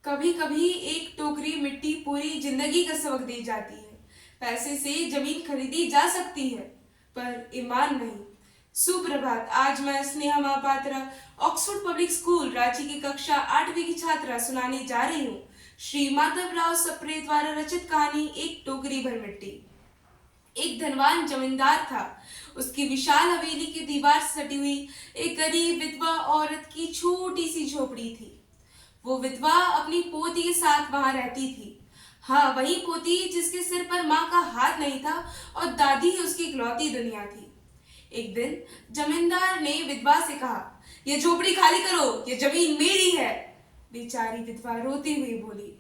कभी कभी एक टोकरी मिट्टी पूरी जिंदगी का सबक दे जाती है। पैसे से जमीन खरीदी जा सकती है, पर ईमान नहीं। सुप्रभात। आज मैं Sneha Mahapatra Oxford public school Ranchi की कक्षा 8वीं की छात्रा सुनाने जा रही हूँ श्री माधवराव सप्रे द्वारा रचित कहानी एक टोकरी भर मिट्टी। एक धनवान जमींदार था। उसकी विशाल हवेली की दीवार से सटी हुई एक गरीब विधवा औरत की छोटी सी झोपड़ी थी। वो विधवा अपनी पोती के साथ वहां रहती थी। हाँ, वही पोती जिसके सिर पर माँ का हाथ नहीं था और दादी ही उसकी इकलौती दुनिया थी। एक दिन जमींदार ने विधवा से कहा, यह झोपड़ी खाली करो, यह जमीन मेरी है। बेचारी विधवा रोती हुई बोली,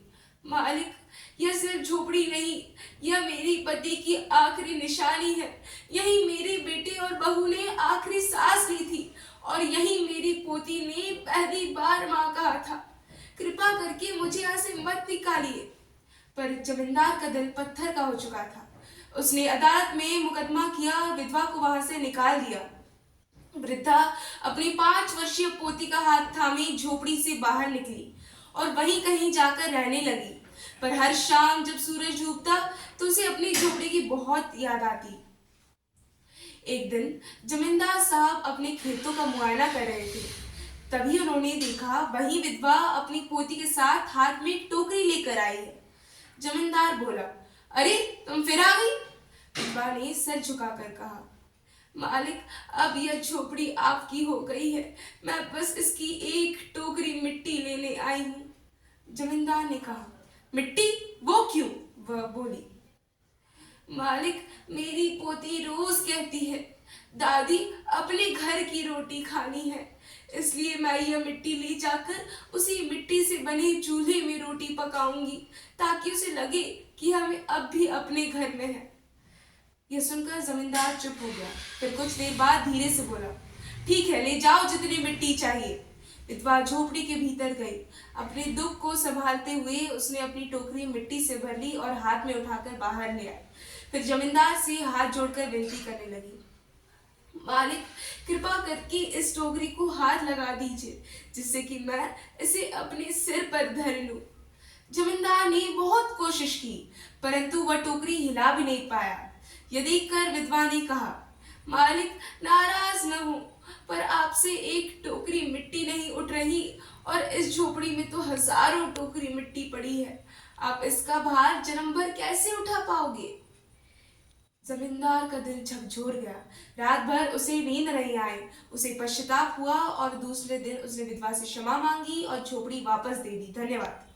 मालिक, यह सिर्फ झोपड़ी नहीं, यह मेरी पति की आखिरी निशानी है। यही मेरे बेटे और बहू ने आखिरी सांस ली थी और यही मेरी पोती ने पहली बार माँ कहा था। कृपा करके मुझे यहाँ से मत निकालिए। पर जमींदार का दिल पत्थर का हो चुका था। उसने अदालत में मुकदमा किया, विधवा को वहां से निकाल दिया। वृद्धा अपनी 5 वर्षीय पोती का हाथ थामे झोपड़ी से बाहर निकली और वहीं कहीं जाकर रहने लगी। पर हर शाम जब सूरज डूबता तो उसे अपनी झोपड़ी की बहुत याद आती। एक दिन जमींदार साहब अपने खेतों का मुआयना कर रहे थे। तभी उन्होंने देखा वही विधवा अपनी पोती के साथ हाथ में टोकरी लेकर आई है। जमींदार बोला, अरे तुम फिर आ गई। विधवा ने सर झुकाकर कहा, मालिक, अब यह झोपड़ी आपकी हो गई है। मैं बस इसकी एक टोकरी मिट्टी लेने आई हूँ। जमींदार ने कहा, मिट्टी? वो क्यों? वह बोली, मालिक, मेरी पोती रोज कहती है, दादी, अपने घर की रोटी खानी है। इसलिए मैं यह मिट्टी ले जाकर उसी मिट्टी से बने चूल्हे में रोटी पकाऊंगी, ताकि उसे लगे कि हमें अब भी अपने घर में है। यह सुनकर जमींदार चुप हो गया। फिर कुछ देर बाद धीरे से बोला, ठीक है, ले जाओ जितनी मिट्टी चाहिए। विधवा झोपड़ी के भीतर गई। अपने दुख को संभालते हुए उसने अपनी टोकरी मिट्टी से भर ली और हाथ में उठाकर बाहर ले आई। फिर जमींदार से हाथ जोड़कर विनती करने लगी, मालिक, कृपा करके इस टोकरी को हाथ लगा दीजिए, जिससे कि मैं इसे अपने सिर पर धर लूं। जमींदार ने बहुत कोशिश की, परंतु वह टोकरी हिला भी नहीं पाया। यह देखकर विधवा ने कहा, मालिक, नाराज न हो, पर आपसे एक टोकरी मिट्टी नहीं उठ रही और इस झोपड़ी में तो हजारों टोकरी मिट्टी पड़ी है। आप इसका भार जन्म भर कैसे उठा पाओगे? जमींदार का दिल झकझोर गया। रात भर उसे नींद नहीं आई। उसे पश्चाताप हुआ और दूसरे दिन उसने विधवा से क्षमा मांगी और झोपड़ी वापस दे दी। धन्यवाद।